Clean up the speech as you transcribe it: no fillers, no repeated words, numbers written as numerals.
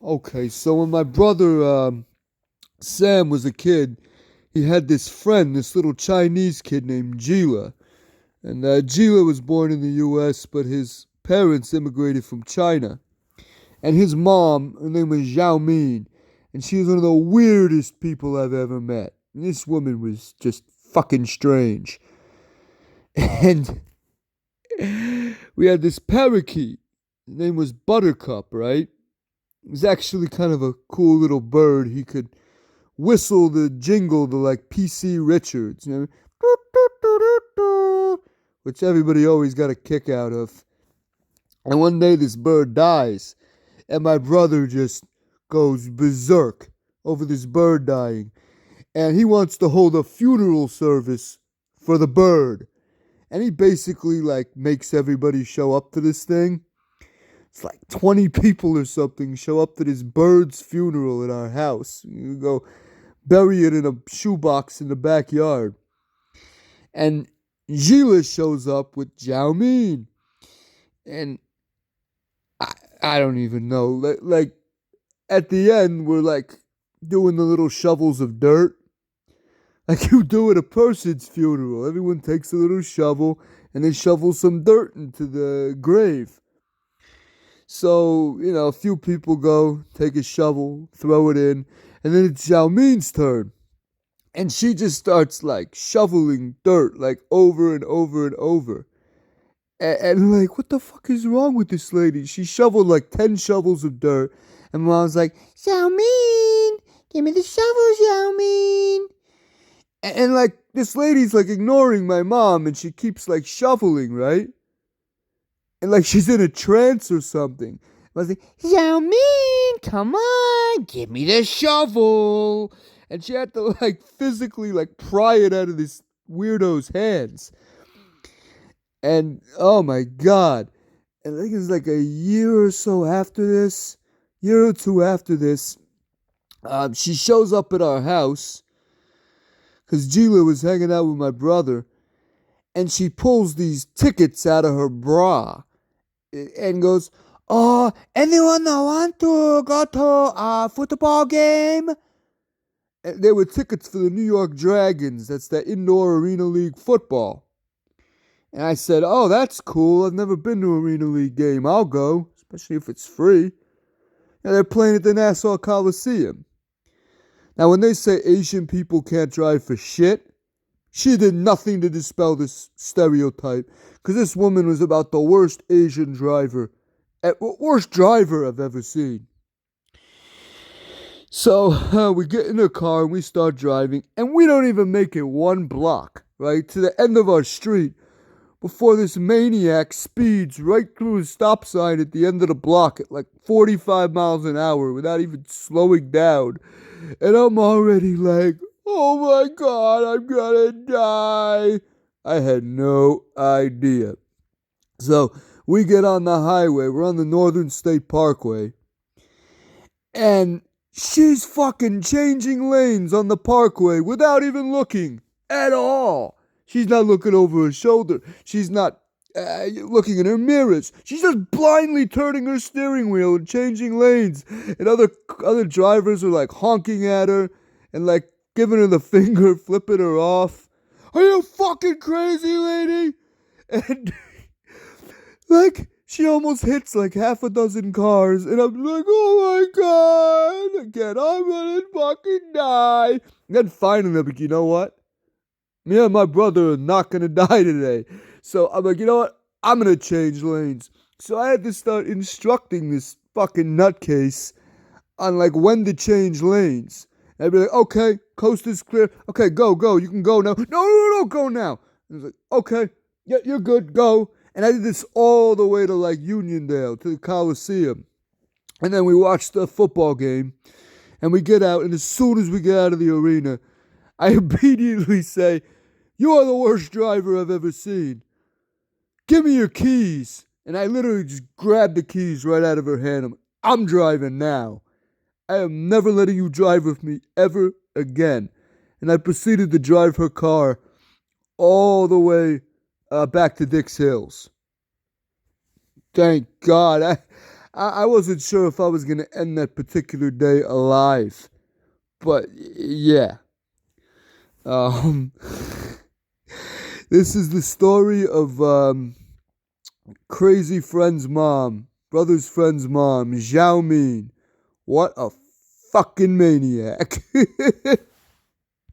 Okay, so when my brother Sam was a kid, he had this friend, this little Chinese kid named Gila. And Gila was born in the US, but his parents immigrated from China. And his mom, her name was Zhao Min, and she was one of the weirdest people I've ever met. And this woman was just fucking strange. And we had this parakeet. His name was Buttercup, right? It was actually kind of a cool little bird. He could whistle the jingle to like PC Richards, which everybody always got a kick out of. And one day this bird dies, and my brother just goes berserk over this bird dying. And he wants to hold a funeral service for the bird. And he basically like makes everybody show up to this thing. It's like 20 people or something show up to this bird's funeral at our house. You go bury it in a shoebox in the backyard. And Gila shows up with Jiao Min. And I don't even know. Like at the end, we're like doing the little shovels of dirt. Like you do at a person's funeral. Everyone takes a little shovel and they shovel some dirt into the grave. So, a few people go, take a shovel, throw it in, and then it's Xiao Min's turn. And she just starts like shoveling dirt like over and over and over. And like, what the fuck is wrong with this lady? She shoveled like 10 shovels of dirt. And mom's like, Xiao Min, give me the shovel, Xiao Min. And like, this lady's like ignoring my mom and she keeps like shoveling, right? And like she's in a trance or something. I was like, Xiao Min, come on, give me the shovel. And she had to like physically like pry it out of this weirdo's hands. And oh my god. And I think it's like a year or so after this, year or two after this, she shows up at our house because Gila was hanging out with my brother. And she pulls these tickets out of her bra and goes, "Oh, anyone want to go to a football game?" And there were tickets for the New York Dragons. That's the indoor Arena League football. And I said, "Oh, that's cool. I've never been to an Arena League game. I'll go, especially if it's free." And they're playing at the Nassau Coliseum. Now, when they say Asian people can't drive for shit, she did nothing to dispel this stereotype. Because this woman was about the worst Asian driver, worst driver I've ever seen. So we get in the car and we start driving, and we don't even make it one block, right, to the end of our street before this maniac speeds right through a stop sign at the end of the block at like 45 miles an hour without even slowing down. And I'm already like, oh my god, I'm gonna die. I had no idea. So we get on the highway, we're on the Northern State Parkway, and she's fucking changing lanes on the parkway without even looking at all. She's not looking over her shoulder. She's not looking in her mirrors. She's just blindly turning her steering wheel and changing lanes. And other drivers are like honking at her and like giving her the finger, flipping her off. Are you fucking crazy, lady? And like she almost hits like half a dozen cars, and I'm like, oh my god, again, I'm gonna fucking die. And then finally, I'm like, you know what? Me and my brother are not gonna die today. So I'm like, you know what? I'm gonna change lanes. So I had to start instructing this fucking nutcase on like when to change lanes. And I'd be like, okay, coast is clear. Okay, go, you can go now. No, go now. And I was like, okay, yeah, you're good, go. And I did this all the way to like Uniondale, to the Coliseum. And then we watched the football game. And we get out, and as soon as we get out of the arena, I immediately say, you are the worst driver I've ever seen. Give me your keys. And I literally just grabbed the keys right out of her hand. I'm driving now. I am never letting you drive with me ever again. And I proceeded to drive her car all the way back to Dix Hills. Thank God. I wasn't sure if I was going to end that particular day alive. But yeah. Um, this is the story of crazy friend's mom, brother's friend's mom, Zhao Min. What a fucking maniac.